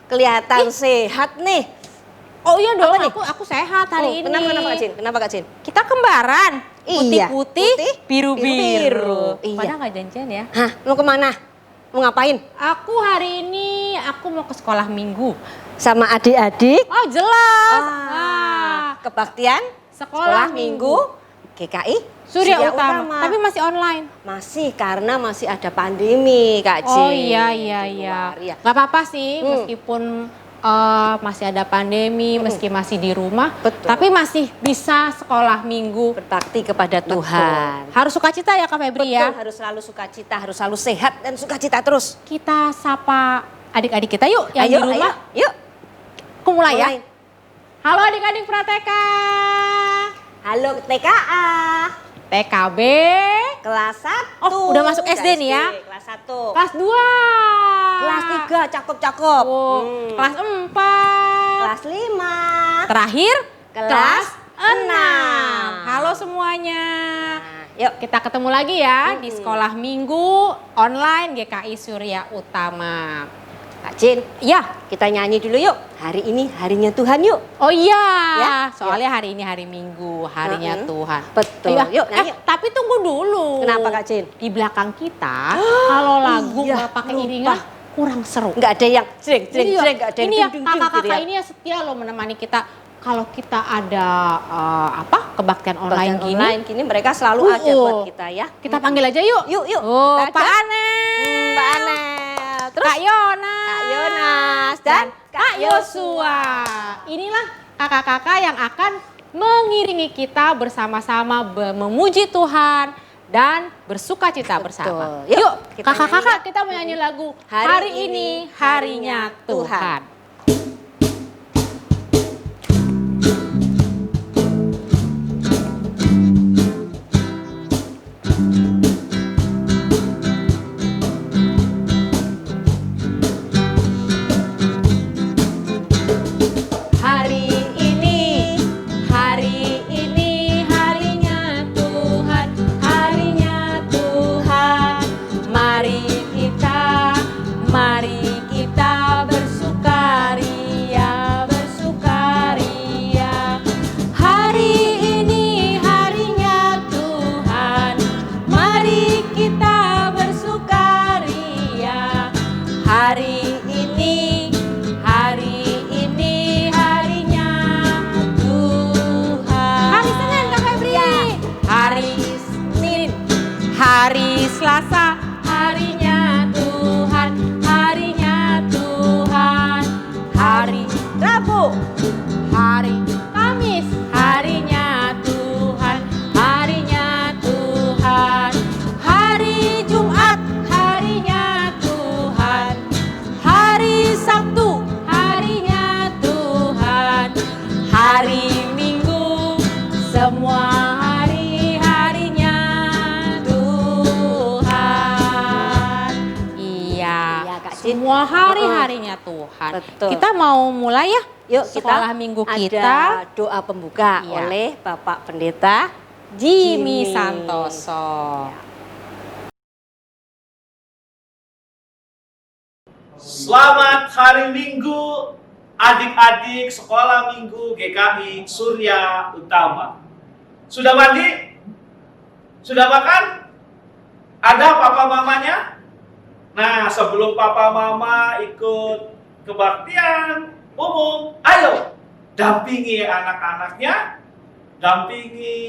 kelihatan sehat nih. Oh iya dong, Apa nih? aku sehat hari ini. Kenapa Kak Jin? Kenapa Kak Jin? Kita kembaran. Iya, Putih-putih, putih, biru-biru. Iya. Padahal nggak janjian ya. Hah, mau kemana? Mau ngapain? Aku hari ini mau ke sekolah minggu. Sama adik-adik? Oh jelas. Kebaktian Sekolah Minggu GKI Surya Utama. Tapi masih online. Masih, karena masih ada pandemi Kak Jin. Oh iya. Di luar, iya. Gak apa-apa sih meskipun masih ada pandemi, meski masih di rumah. Betul. Tapi masih bisa sekolah minggu. Berbakti kepada Tuhan. Harus sukacita ya Kak Febri Betul, ya. harus selalu sukacita, harus selalu sehat dan sukacita terus. Kita sapa adik-adik kita yuk yang di rumah. Yuk. Aku mulai ya. Halo adik-adik Prateka. Halo TKA. TKB. Kelas 1. Oh, udah masuk SD nih ya? Kelas 1. Kelas 2. Kelas 3, cakep-cakep. Kelas 4. Kelas 5. Terakhir Kelas 6. Halo semuanya. Yuk. Kita ketemu lagi ya di sekolah minggu online GKI Surya Utama. Kak Jin, Ya, kita nyanyi dulu yuk. Hari ini harinya Tuhan yuk. oh iya. Ya, Soalnya hari ini hari Minggu, harinya Tuhan. Betul. Iya. Yuk, nyanyi. Tapi tunggu dulu. Kenapa Kak Jin? Di belakang kita kalau lagu iya, nggak pakai lupa. iringan kurang seru. Nggak ada yang jreng, Iya. nggak ada yang Ini ya dung, dung, kakak-kakak gitu ya. ini ya setia loh menemani kita. Kalau kita ada kebaktian online Kebaktian gini, online gini mereka selalu ada buat kita ya. kita panggil aja yuk. Yuk. Oh, Kita Pak ajak. Anel, Mbak Anel. Terus Kak Yonas, Kak Yonas dan Kak Yosua. Inilah kakak-kakak yang akan mengiringi kita bersama-sama memuji Tuhan dan bersukacita bersama. Yuk, Yuk, kita kakak-kakak nyanyi. kita menyanyi lagu Hari Hari ini ini harinya Tuhan. Hari ini harinya Tuhan, harinya Tuhan. Mari kita bersukaria, bersukaria. Hari ini harinya Tuhan, mari kita bersukaria. Hari ini harinya Tuhan. Hari Senin Kak Febri. Hari Senin, hari Selasa, harinya Tuhan, harinya Tuhan. Hari Rabu, hari Kamis, harinya Tuhan, harinya Tuhan. Hari Jumat, harinya Tuhan. Hari Sabtu, harinya Tuhan. Hari Minggu, semua hari-harinya Tuhan. Iya, Iya, Kak Jin. semua hari-harinya Tuhan. Betul. Kita mau mulai ya Yuk, sekolah kita minggu ada kita. doa pembuka Iya. oleh Bapak Pendeta Jimmy Santoso. Selamat hari Minggu, adik-adik sekolah Minggu GKI Surya Utama. Sudah mandi? Sudah makan? Ada papa mamanya? Nah, sebelum papa mama ikut kebaktian umum, ayo dampingi anak-anaknya, dampingi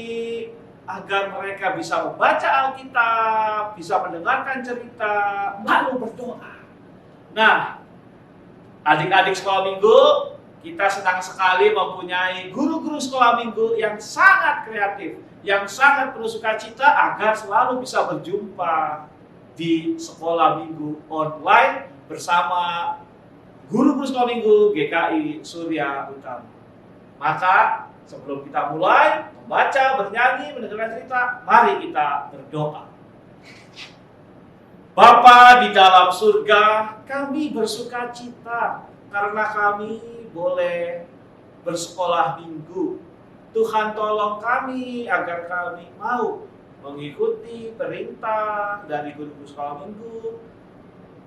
agar mereka bisa membaca Alkitab, bisa mendengarkan cerita, lalu berdoa. Nah, adik-adik sekolah minggu, kita senang sekali mempunyai guru-guru sekolah minggu yang sangat kreatif, yang sangat penuh sukacita agar selalu bisa berjumpa di sekolah minggu online bersama guru-guru sekolah minggu GKI Surya Utama. Maka sebelum kita mulai membaca, bernyanyi, mendengarkan cerita, mari kita berdoa. Bapa di dalam surga, kami bersukacita karena kami boleh bersekolah minggu. Tuhan tolong kami agar kami mau mengikuti perintah dari guru sekolah minggu,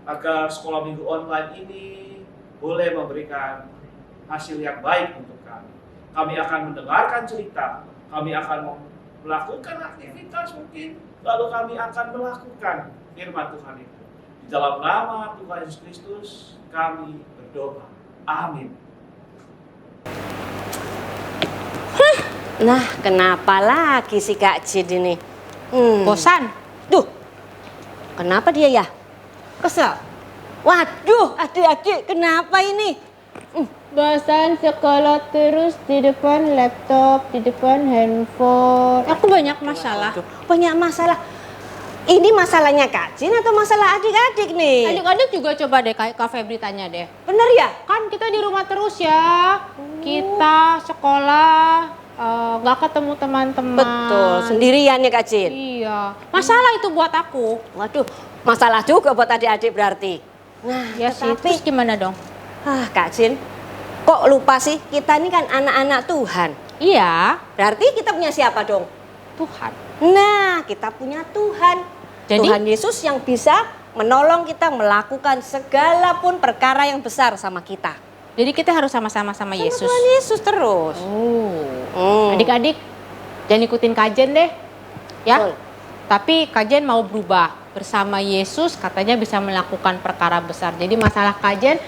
agar sekolah minggu online ini boleh memberikan hasil yang baik untuk kami. Kami akan mendengarkan cerita, kami akan melakukan aktivitas mungkin, lalu kami akan melakukan firman Tuhan itu. Di dalam nama Tuhan Yesus Kristus kami berdoa. Amin. Nah, kenapa lagi si Kak Jin ini? Bosan? Duh, kenapa dia ya? Kesel? Waduh, adik-adik, kenapa ini? Bosan sekolah terus di depan laptop, di depan handphone. Aku banyak masalah. Waduh, banyak masalah. Ini masalahnya Kak Jin atau masalah adik-adik nih? Adik-adik juga coba deh Kak Febri tanya deh. Bener ya? Kan kita di rumah terus ya. Kita sekolah nggak ketemu teman-teman. Betul, sendirian ya Kak Jin? Iya. Masalah itu buat aku. Waduh, masalah juga buat adik-adik berarti. Nah, Ya sih, tetapi, terus gimana dong? Kak Jin, kok lupa sih? Kita ini kan anak-anak Tuhan. Iya, Berarti kita punya siapa dong? Tuhan. Nah, kita punya Tuhan. Jadi? Tuhan Yesus yang bisa menolong kita melakukan segala pun perkara yang besar sama kita. Jadi kita harus sama-sama sama Sama Yesus. Tuhan Yesus terus. Adik-adik, jangan ikutin kajen deh. Ya. Betul. Tapi kajen mau berubah. Bersama Yesus katanya bisa melakukan perkara besar. Jadi masalah kajen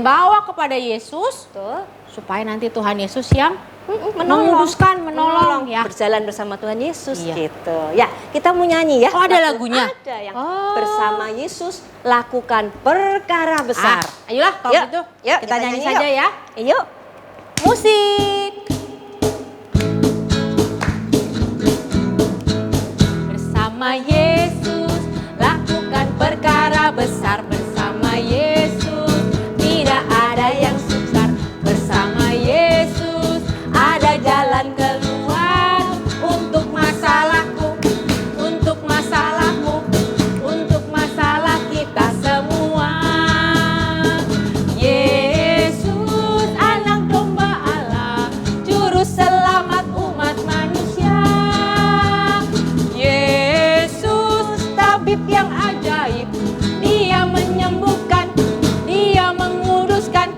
bawa kepada Yesus Betul. supaya nanti Tuhan Yesus yang Menolong. menolong ya. Berjalan bersama Tuhan Yesus Iya. gitu. Ya, kita mau nyanyi ya. Oh, ada Lagu lagunya? Ada yang Oh. bersama Yesus lakukan perkara besar. Ayolah kalau Yuk, gitu yuk, kita nyanyi yuk. saja ya. Yuk. Musik. Bersama Yesus lakukan perkara besar, bersama Yesus tidak ada yang sukar, bersama Yesus ada jalan keluar untuk masalahku, untuk masalahmu, untuk masalah kita semua. Yesus anak domba Allah, juru selamat umat manusia. Yesus tabib yang ajaib, dia menyembuhkan, dia menguduskan,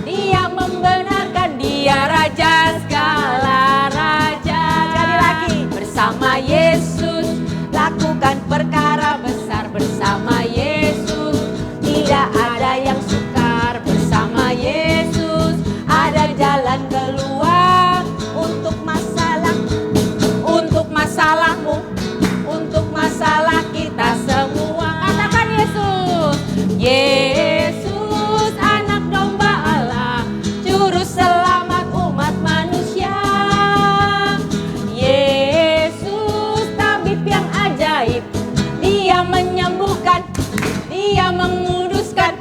dia membenarkan, dia raja segala raja. Sekali lagi, bersama Yesus lakukan perkara besar, bersama Yesus tidak ada yang sukar, bersama Yesus ada jalan keluar untuk masalahmu, untuk masalah kita semua. Katakan Yesus. Yesus anak domba Allah, juru selamat umat manusia. Yesus tabib yang ajaib, dia menyembuhkan, dia menguduskan,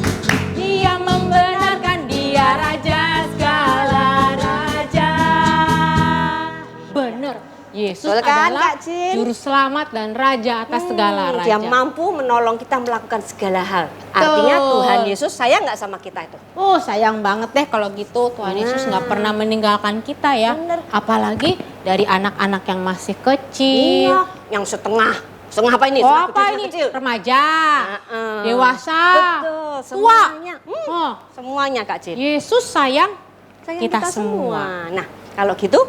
dia membenarkan, dia raja segala raja. Bener, Yesus Betul kan, adalah Kak Jin? juru selamat dan raja atas segala raja. Dia mampu menolong kita melakukan segala hal. Artinya Betul. Tuhan Yesus sayang nggak sama kita itu? Oh, sayang banget deh kalau gitu. Tuhan Yesus nggak pernah meninggalkan kita ya. Bener. Apalagi dari anak-anak yang masih kecil. Iya, yang setengah apa ini? Oh, Setengah apa gede, ini? setengah kecil. Remaja, dewasa, Betul, tua. semuanya. Oh, Semuanya Kak Jin. Yesus sayang Sayang kita semua. Nah, kalau gitu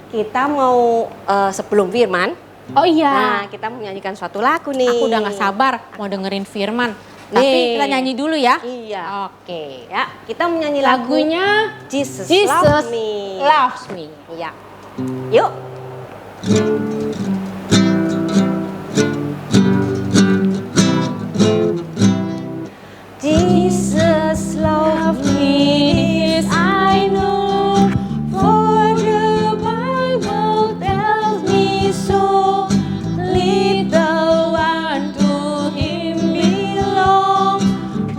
kita mau sebelum firman, Oh iya. nah kita mau menyanyikan suatu lagu nih. Aku udah gak sabar mau dengerin firman. Tapi Nih. kita nyanyi dulu ya. Iya. Oke. Ya, kita mau nyanyi lagu Lagunya Jesus, Jesus Love Me. Loves Me. Iya. Yuk. Jesus love me, this I know, for the Bible tells me so. Little one to Him belong.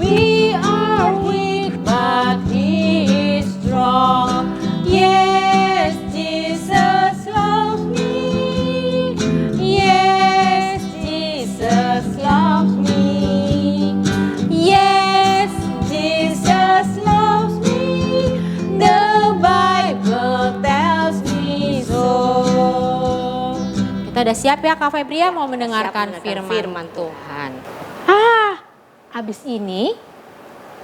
We are weak, but He is strong. Yes, Jesus loves me. Yes, Jesus loves me. Yes, Jesus loves me. The Bible tells me so. Kita udah siap ya Kak Febria mau mendengarkan Siap mendengarkan firman Tuhan. abis ini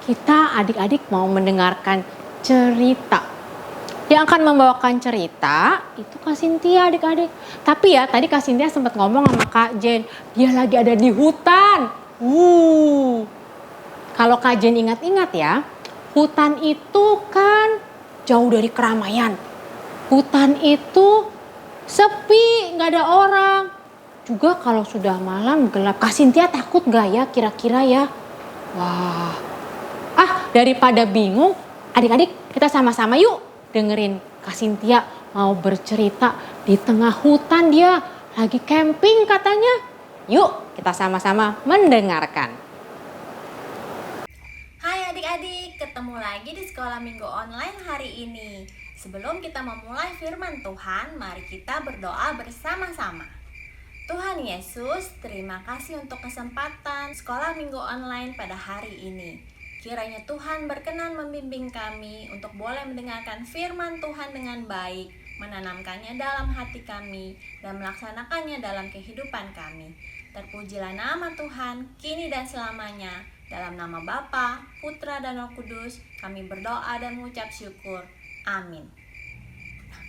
kita adik-adik mau mendengarkan cerita. Yang akan membawakan cerita itu Kak Cynthia adik-adik. Tapi ya tadi Kak Cynthia sempat ngomong sama Kak Jen, dia lagi ada di hutan. Kalau Kak Jen ingat-ingat ya, hutan itu kan jauh dari keramaian. Hutan itu sepi, nggak ada orang. Juga kalau sudah malam gelap, Kak Cynthia takut nggak ya kira-kira ya? Wah, daripada bingung, adik-adik kita sama-sama yuk dengerin Kak Cynthia mau bercerita di tengah hutan, dia lagi camping katanya. Yuk kita sama-sama mendengarkan. Hai adik-adik, ketemu lagi di Sekolah Minggu Online hari ini. Sebelum kita memulai firman Tuhan, mari kita berdoa bersama-sama. Tuhan Yesus, terima kasih untuk kesempatan Sekolah Minggu Online pada hari ini. Kiranya Tuhan berkenan membimbing kami untuk boleh mendengarkan firman Tuhan dengan baik, menanamkannya dalam hati kami, dan melaksanakannya dalam kehidupan kami. Terpujilah nama Tuhan, kini dan selamanya. Dalam nama Bapa, Putra, dan Roh Kudus, kami berdoa dan mengucap syukur. Amin.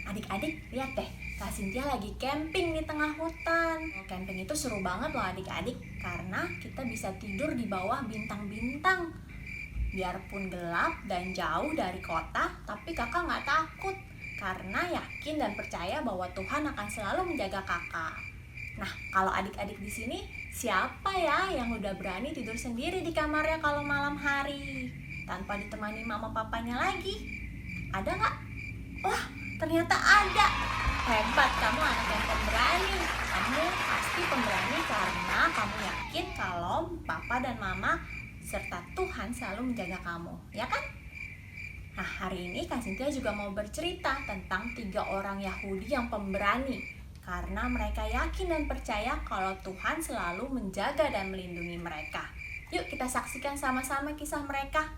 Adik-adik, lihat deh, Kak Cynthia lagi camping di tengah hutan. Camping itu seru banget loh adik-adik, karena kita bisa tidur di bawah bintang-bintang. Biarpun gelap dan jauh dari kota, tapi kakak gak takut, karena yakin dan percaya bahwa Tuhan akan selalu menjaga kakak. Nah, kalau adik-adik di sini, siapa ya yang udah berani tidur sendiri di kamarnya kalau malam hari? Tanpa ditemani mama papanya lagi? Ada gak? Wah, ternyata ada. Hebat, kamu anak yang pemberani. Kamu pasti pemberani karena kamu yakin kalau papa dan mama serta Tuhan selalu menjaga kamu, ya kan? Nah, hari ini Kak Cynthia juga mau bercerita tentang 3 orang Yahudi yang pemberani. Karena mereka yakin dan percaya kalau Tuhan selalu menjaga dan melindungi mereka. Yuk kita saksikan sama-sama kisah mereka.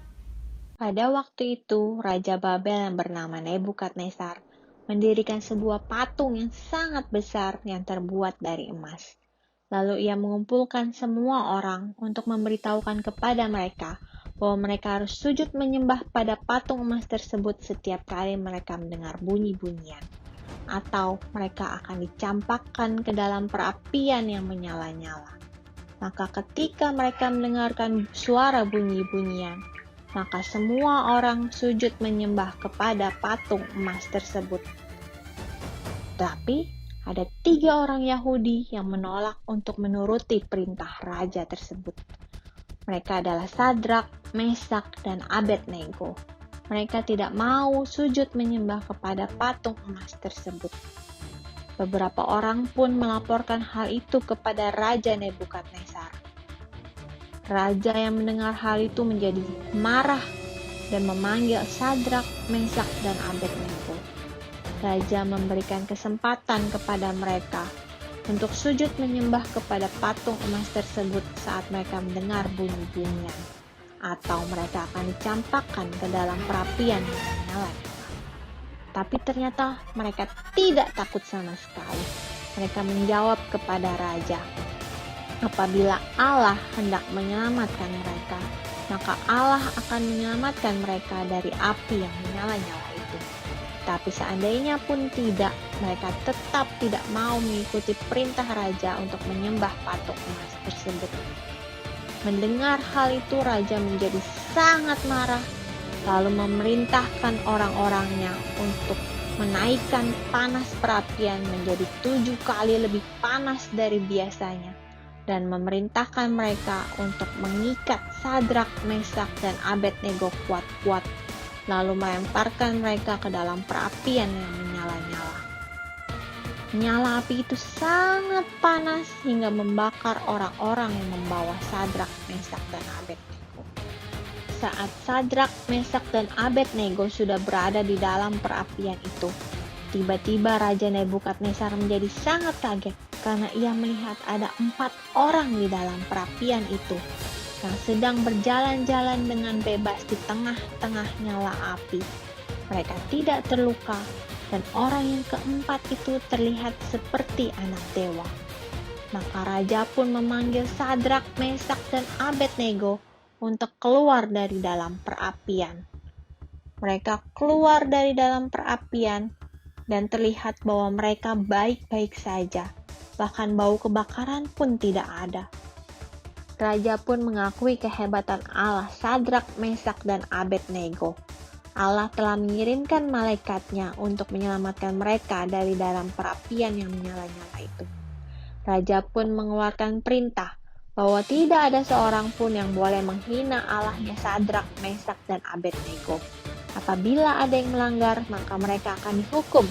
Pada waktu itu, Raja Babel yang bernama Nebukadnezar mendirikan sebuah patung yang sangat besar yang terbuat dari emas. Lalu ia mengumpulkan semua orang untuk memberitahukan kepada mereka bahwa mereka harus sujud menyembah pada patung emas tersebut setiap kali mereka mendengar bunyi-bunyian, atau mereka akan dicampakkan ke dalam perapian yang menyala-nyala. Maka ketika mereka mendengarkan suara bunyi-bunyian, maka semua orang sujud menyembah kepada patung emas tersebut. Tapi ada 3 orang Yahudi yang menolak untuk menuruti perintah raja tersebut. Mereka adalah Sadrak, Mesak, dan Abednego. Mereka tidak mau sujud menyembah kepada patung emas tersebut. Beberapa orang pun melaporkan hal itu kepada Raja Nebukadnezar. Raja yang mendengar hal itu menjadi marah dan memanggil Sadrak, Mesak, dan Abednego. Raja memberikan kesempatan kepada mereka untuk sujud menyembah kepada patung emas tersebut saat mereka mendengar bunyi-bunyian, atau mereka akan dicampakkan ke dalam perapian yang menyala-nyala. Tapi ternyata mereka tidak takut sama sekali. Mereka menjawab kepada raja, apabila Allah hendak menyelamatkan mereka, maka Allah akan menyelamatkan mereka dari api yang menyala-nyala itu. Tapi seandainya pun tidak, mereka tetap tidak mau mengikuti perintah raja untuk menyembah patung emas tersebut. Mendengar hal itu, raja menjadi sangat marah, lalu memerintahkan orang-orangnya untuk menaikkan panas perapian menjadi 7 kali lebih panas dari biasanya, dan memerintahkan mereka untuk mengikat Sadrak, Mesak, dan Abednego kuat-kuat, lalu melemparkan mereka ke dalam perapian yang menyala-nyala. Nyala api itu sangat panas hingga membakar orang-orang yang membawa Sadrak, Mesak, dan Abednego. Saat Sadrak, Mesak, dan Abednego sudah berada di dalam perapian itu, tiba-tiba Raja Nebukadnezar menjadi sangat kaget karena ia melihat ada 4 orang di dalam perapian itu yang sedang berjalan-jalan dengan bebas di tengah-tengah nyala api. Mereka tidak terluka, dan orang yang keempat itu terlihat seperti anak dewa. Maka raja pun memanggil Sadrak, Mesak, dan Abednego untuk keluar dari dalam perapian. Mereka keluar dari dalam perapian dan terlihat bahwa mereka baik-baik saja. Bahkan bau kebakaran pun tidak ada. Raja pun mengakui kehebatan Allah Sadrak, Mesak, dan Abednego. Allah telah mengirimkan malaikatnya untuk menyelamatkan mereka dari dalam perapian yang menyala-nyala itu. Raja pun mengeluarkan perintah bahwa tidak ada seorang pun yang boleh menghina Allahnya Sadrak, Mesak, dan Abednego. Apabila ada yang melanggar, maka mereka akan dihukum,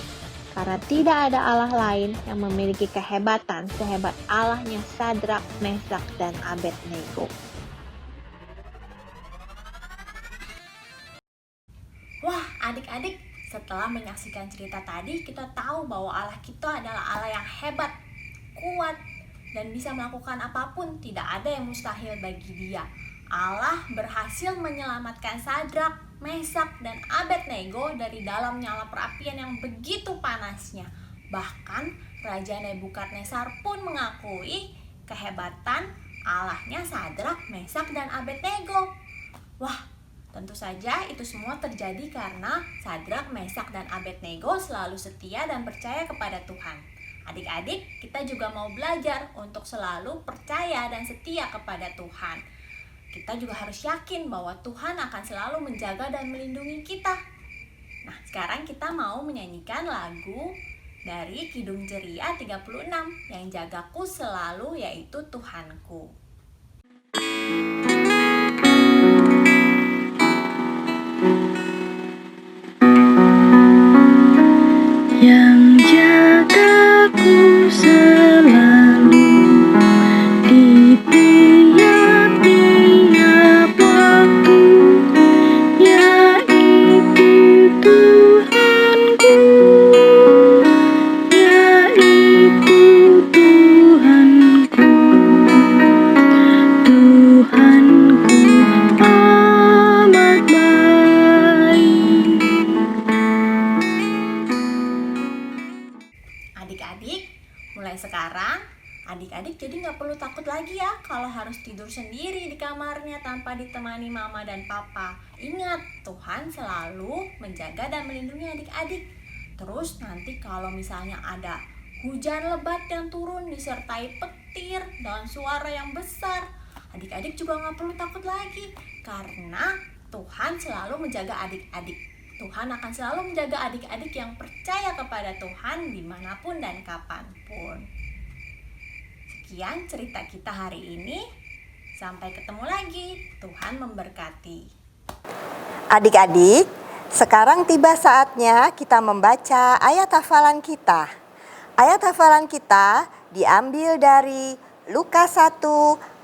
karena tidak ada Allah lain yang memiliki kehebatan sehebat Allahnya Sadrak, Mesak, dan Abednego. Wah, adik-adik, setelah menyaksikan cerita tadi, kita tahu bahwa Allah kita adalah Allah yang hebat, kuat, dan bisa melakukan apapun. Tidak ada yang mustahil bagi Dia. Allah berhasil menyelamatkan Sadrak, Mesak, dan Abednego dari dalam nyala perapian yang begitu panasnya. Bahkan Raja Nebukadnezar pun mengakui kehebatan Allahnya Sadrak, Mesak, dan Abednego. Wah, tentu saja itu semua terjadi karena Sadrak, Mesak, dan Abednego selalu setia dan percaya kepada Tuhan. Adik-adik, kita juga mau belajar untuk selalu percaya dan setia kepada Tuhan. Kita juga harus yakin bahwa Tuhan akan selalu menjaga dan melindungi kita. Nah, sekarang kita mau menyanyikan lagu dari Kidung Ceria 36, yang jagaku selalu yaitu Tuhanku. Yang jagaku selalu di tiap-tiap waktu, yaitu Tuhanku, yaitu Tuhanku. Tuhanku amat baik. Adik-adik, mulai sekarang adik-adik jadi nggak perlu takut lagi ya kalau harus tidur sendiri di kamarnya tanpa ditemani mama dan papa. Ingat, Tuhan selalu menjaga dan melindungi adik-adik. Terus nanti kalau misalnya ada hujan lebat yang turun disertai petir dan suara yang besar, adik-adik juga nggak perlu takut lagi, karena Tuhan selalu menjaga adik-adik. Tuhan akan selalu menjaga adik-adik yang percaya kepada Tuhan dimanapun dan kapanpun. Sekian cerita kita hari ini. Sampai ketemu lagi. Tuhan memberkati. Adik-adik, sekarang tiba saatnya kita membaca ayat hafalan kita. Ayat hafalan kita diambil dari Lukas 1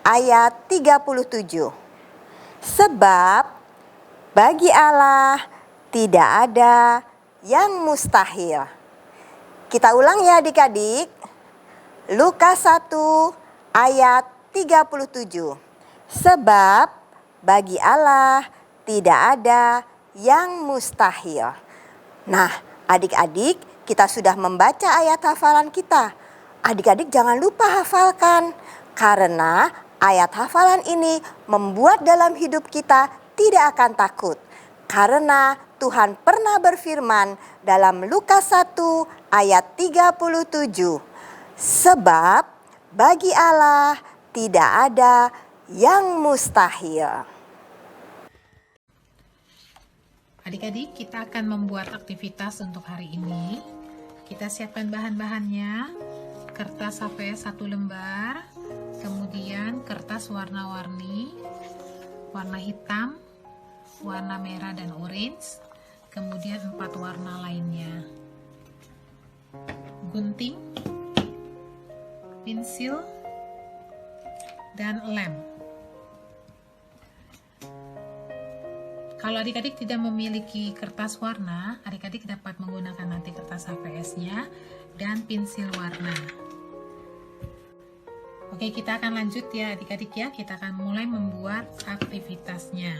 ayat 37. Sebab bagi Allah tidak ada yang mustahil. Kita ulang ya adik-adik. Lukas 1 ayat 37. Sebab bagi Allah tidak ada yang mustahil. Nah, adik-adik, kita sudah membaca ayat hafalan kita. Adik-adik jangan lupa hafalkan, karena ayat hafalan ini membuat dalam hidup kita tidak akan takut. Karena Tuhan pernah berfirman dalam Lukas 1 ayat 37. Sebab bagi Allah tidak ada yang mustahil. Adik-adik, kita akan membuat aktivitas untuk hari ini. Kita siapkan bahan-bahannya. Kertas HVS 1 lembar, kemudian kertas warna-warni, warna hitam, warna merah dan orange, kemudian 4 warna lainnya. Gunting, pensil, dan lem. Kalau adik-adik tidak memiliki kertas warna, adik-adik dapat menggunakan nanti kertas HVS-nya dan pensil warna. Oke, kita akan lanjut ya adik-adik ya. Kita akan mulai membuat aktivitasnya.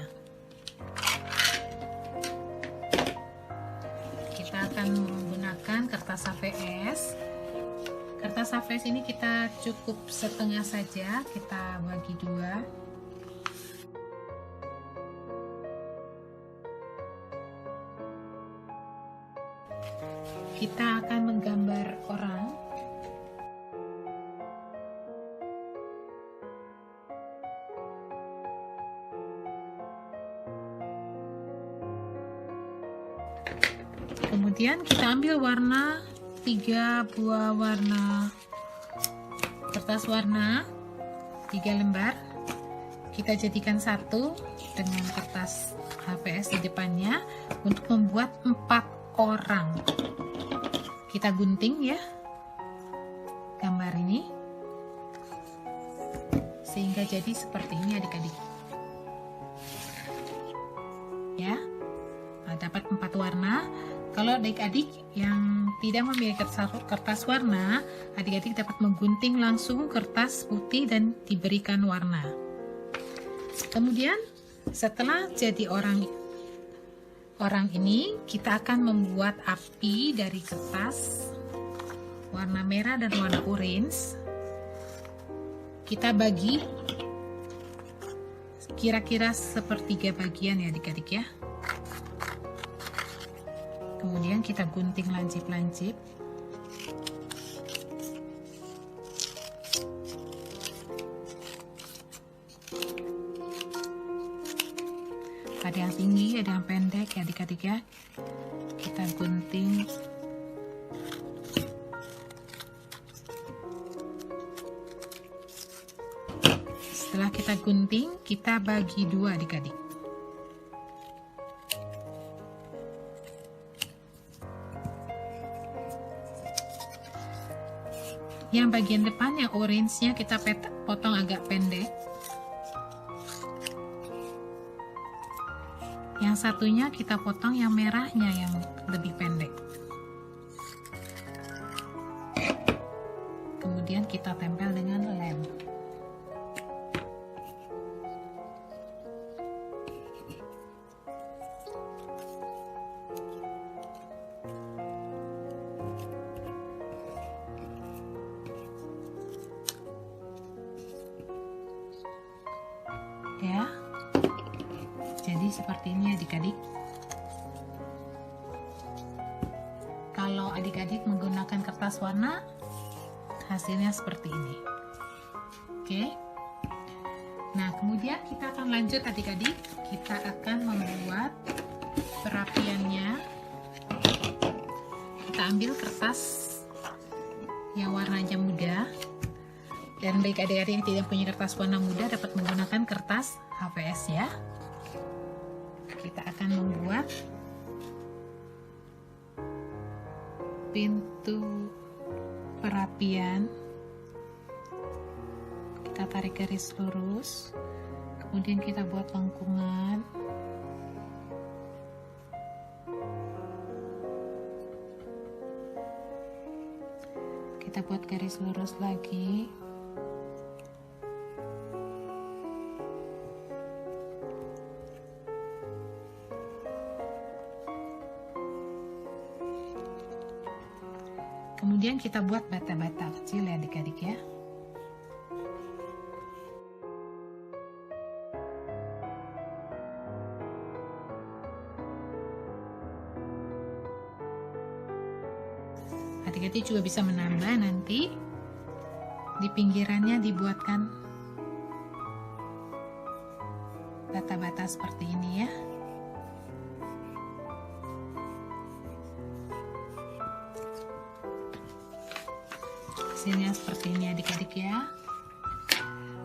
Kita akan menggunakan kertas HVS. Kertas HVS ini kita cukup setengah saja, kita bagi 2. kita akan menggambar orang. Kemudian kita ambil warna, 3 buah warna kertas warna, 3 lembar. Kita jadikan satu dengan kertas HVS di depannya untuk membuat 4 orang. Kita gunting ya gambar ini sehingga jadi seperti ini adik-adik ya. Nah, dapat 4 warna. Kalau adik-adik yang tidak memiliki kertas warna, adik-adik dapat menggunting langsung kertas putih dan diberikan warna. Kemudian setelah jadi orang ini, kita akan membuat api dari kertas warna merah dan warna orange. Kita bagi kira-kira sepertiga bagian ya adik-adik ya. Kemudian kita gunting lancip-lancip. Ada yang tinggi, ada yang pendek ya adik-adik ya. Kita gunting. Setelah kita gunting, kita bagi 2 adik-adik. Yang bagian depan yang orange-nya kita potong agak pendek. Yang satunya kita potong yang merahnya yang lebih pendek. Kemudian kita tempel dengan lem. Ya, jadi seperti ini adik-adik. Kalau adik-adik menggunakan kertas warna, hasilnya seperti ini. Oke. Nah, kemudian kita akan lanjut adik-adik. Kita akan membuat perapiannya. Kita ambil kertas yang warnanya muda. Dan bagi adik-adik yang tidak punya kertas warna muda dapat menggunakan kertas HVS ya. Kita akan membuat pintu perapian. Kita tarik garis lurus, kemudian kita buat lengkungan. Kita buat garis lurus lagi. Kemudian kita buat bata-bata kecil ya adik-adik ya. Adik-adik juga bisa menambah nanti di pinggirannya dibuatkan bata-bata seperti ini ya. Hasilnya seperti ini adik-adik ya.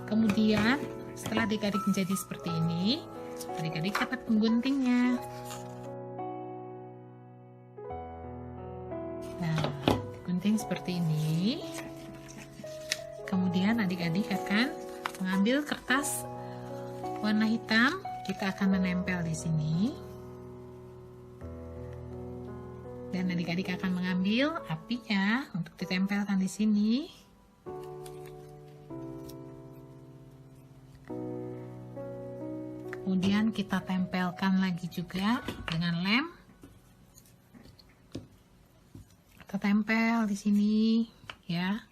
Kemudian setelah adik-adik menjadi seperti ini, adik-adik dapat mengguntingnya. Nah, gunting seperti ini. Kemudian adik-adik akan mengambil kertas warna hitam, kita akan menempel di sini. Dan adik-adik akan mengambil apinya untuk ditempelkan di sini. Kemudian kita tempelkan lagi juga dengan lem. Kita tempel di sini, ya.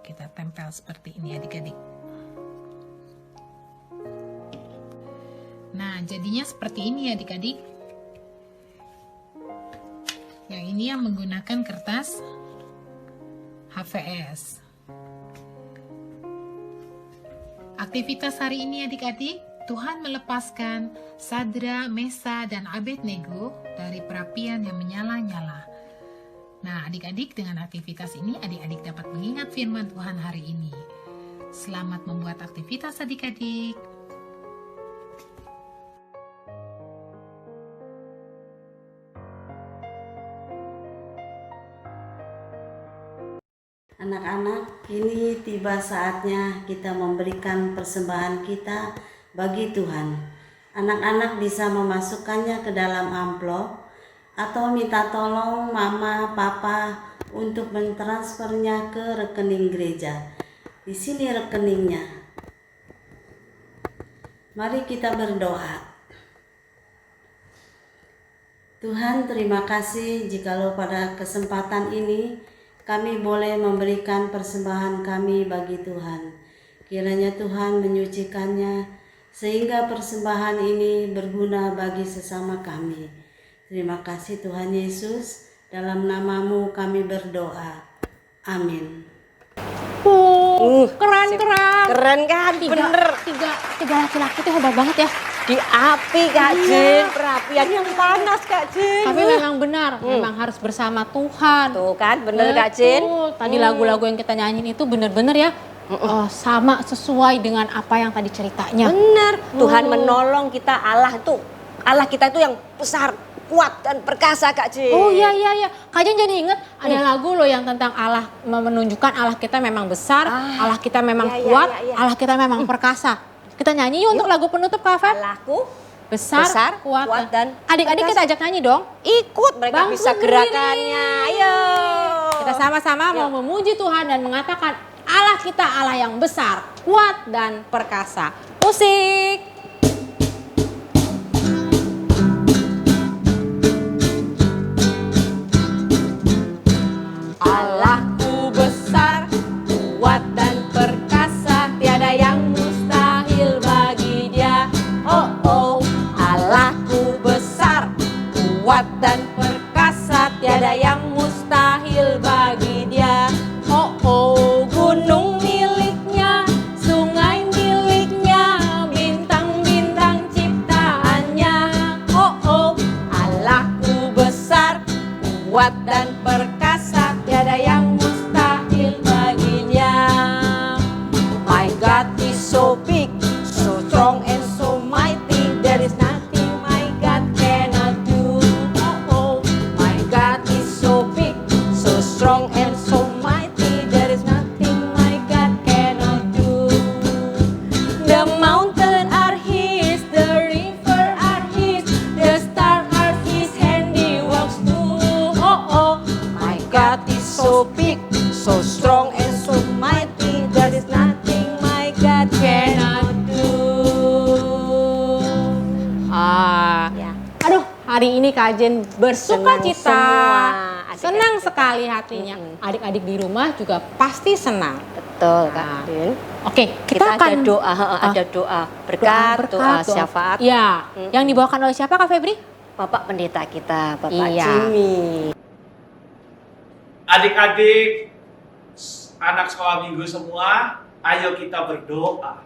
Kita tempel seperti ini adik-adik. Nah, jadinya seperti ini adik-adik. Yang ini yang menggunakan kertas HVS. Aktivitas hari ini adik-adik, Tuhan melepaskan Sadra, Mesa, dan Abednego dari perapian yang menyala-nyala. Nah, adik-adik, dengan aktivitas ini adik-adik dapat mengingat firman Tuhan hari ini. Selamat membuat aktivitas adik-adik. Anak-anak, kini tiba saatnya kita memberikan persembahan kita bagi Tuhan. Anak-anak bisa memasukkannya ke dalam amplop atau minta tolong mama, papa untuk mentransfernya ke rekening gereja. Di sini rekeningnya. Mari kita berdoa. Tuhan, terima kasih jikalau pada kesempatan ini kami boleh memberikan persembahan kami bagi Tuhan. Kiranya Tuhan menyucikannya sehingga persembahan ini berguna bagi sesama kami. Terima kasih Tuhan Yesus, dalam namamu kami berdoa. Amin. Keren. Keren kan? Bener. Tiga laki-laki itu hebat banget ya. Di api Kak Jin, perapian yang panas Kak Jin. Tapi memang benar, memang harus bersama Tuhan. Tuh kan, bener Kak Jin. Betul. Tadi lagu-lagu yang kita nyanyiin itu bener-bener ya. Sama sesuai dengan apa yang tadi ceritanya. Bener, Tuhan menolong kita. Allah kita itu yang besar, kuat dan perkasa Kak Jin. Oh iya. Kak Jin jadi inget ada lagu loh yang tentang Allah, menunjukkan Allah kita memang besar, Allah kita memang kuat, Allah kita memang perkasa. Kita nyanyi yuk untuk lagu penutup Kak Feb. Allahku besar, kuat dan adik-adik kita ajak nyanyi dong. Ikut, mereka Bangku bisa berdiri. gerakannya. Ayo. Kita sama-sama mau memuji Tuhan dan mengatakan Allah kita Allah yang besar, kuat dan perkasa. Musik. Allahku besar, kuat dan perkasa, tiada yang mustahil bagi Dia. Oh oh, Allahku besar, kuat dan perkasa, tiada yang mustahil bagi Dia. Oh oh, gunung miliknya, sungai miliknya, bintang-bintang ciptaannya. Oh oh, Allahku besar, kuat dan perkasa, tiada yang mustahil baginya. My God is so big, so strong and so mighty, there is nothing my God cannot do. Oh oh, my God is so big, so strong and so mighty, there is nothing my God cannot do. The mountains are His, the river are His, the stars are His handiworks too. Oh oh, my God is so big, so strong and so mighty, there is nothing my God cannot do. Aduh, hari ini Kak Jen bersuka Senang cita, semua adik-adik senang kita. sekali hatinya. Adik-adik di rumah juga pasti senang. Betul Kak Jin. Oke, Kita akan ada doa, ada doa berkat, doa syafaat. Ya, yang dibawakan oleh siapa Kak Febri? Bapak pendeta kita, Bapak Iya. Jimmy. Adik-adik, anak sekolah minggu semua, ayo kita berdoa.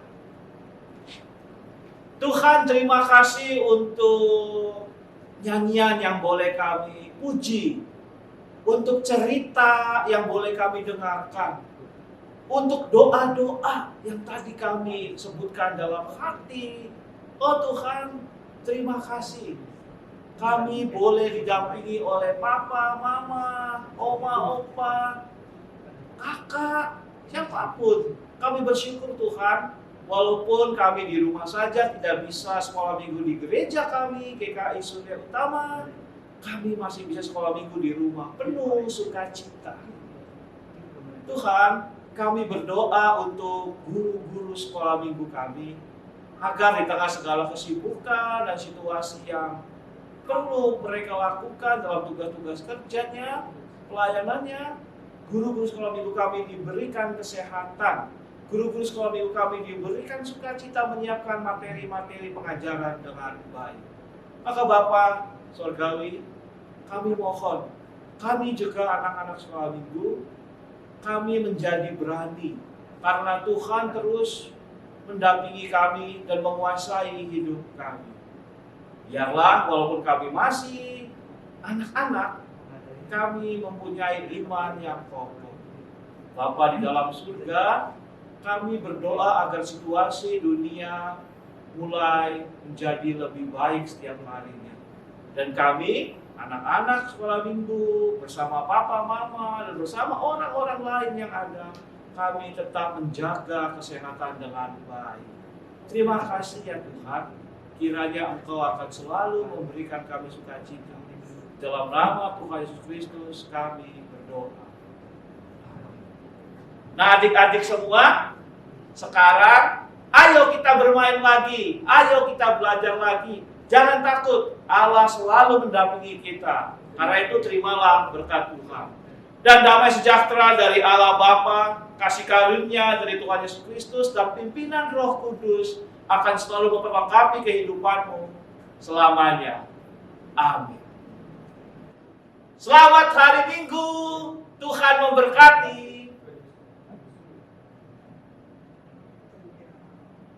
Tuhan, terima kasih untuk nyanyian yang boleh kami puji, untuk cerita yang boleh kami dengarkan, untuk doa-doa yang tadi kami sebutkan dalam hati. Oh Tuhan, terima kasih. Kami boleh didampingi oleh papa, mama, oma, opa, kakak, siapapun. Kami bersyukur Tuhan, walaupun kami di rumah saja tidak bisa sekolah minggu di gereja kami, GKI Surya Utama, kami masih bisa sekolah minggu di rumah penuh sukacita. Tuhan, kami berdoa untuk guru-guru sekolah minggu kami, agar di tengah segala kesibukan dan situasi yang perlu mereka lakukan dalam tugas-tugas kerjanya, pelayanannya, guru-guru sekolah minggu kami diberikan kesehatan, Guru-guru sekolah minggu kami diberikan sukacita menyiapkan materi-materi pengajaran dengan baik. Maka Bapa Sorgawi, kami mohon, kami juga anak-anak sekolah minggu, kami menjadi berani karena Tuhan terus mendampingi kami dan menguasai hidup kami. Biarlah walaupun kami masih anak-anak, kami mempunyai iman yang kokoh. Bapa di dalam surga, kami berdoa agar situasi dunia mulai menjadi lebih baik setiap harinya. Dan kami, anak-anak sekolah minggu, bersama papa, mama, dan bersama orang-orang lain yang ada, kami tetap menjaga kesehatan dengan baik. Terima kasih ya Tuhan, kiranya Engkau akan selalu memberikan kami sukacita. Dalam nama Tuhan Yesus Kristus kami berdoa. Nah adik-adik semua, sekarang ayo kita bermain lagi, ayo kita belajar lagi. Jangan takut, Allah selalu mendampingi kita. Karena itu terimalah berkat Tuhan. Dan damai sejahtera dari Allah Bapa, kasih karunia dari Tuhan Yesus Kristus, dan pimpinan Roh Kudus akan selalu memperlengkapi kehidupanmu selamanya. Amin. Selamat hari Minggu, Tuhan memberkati.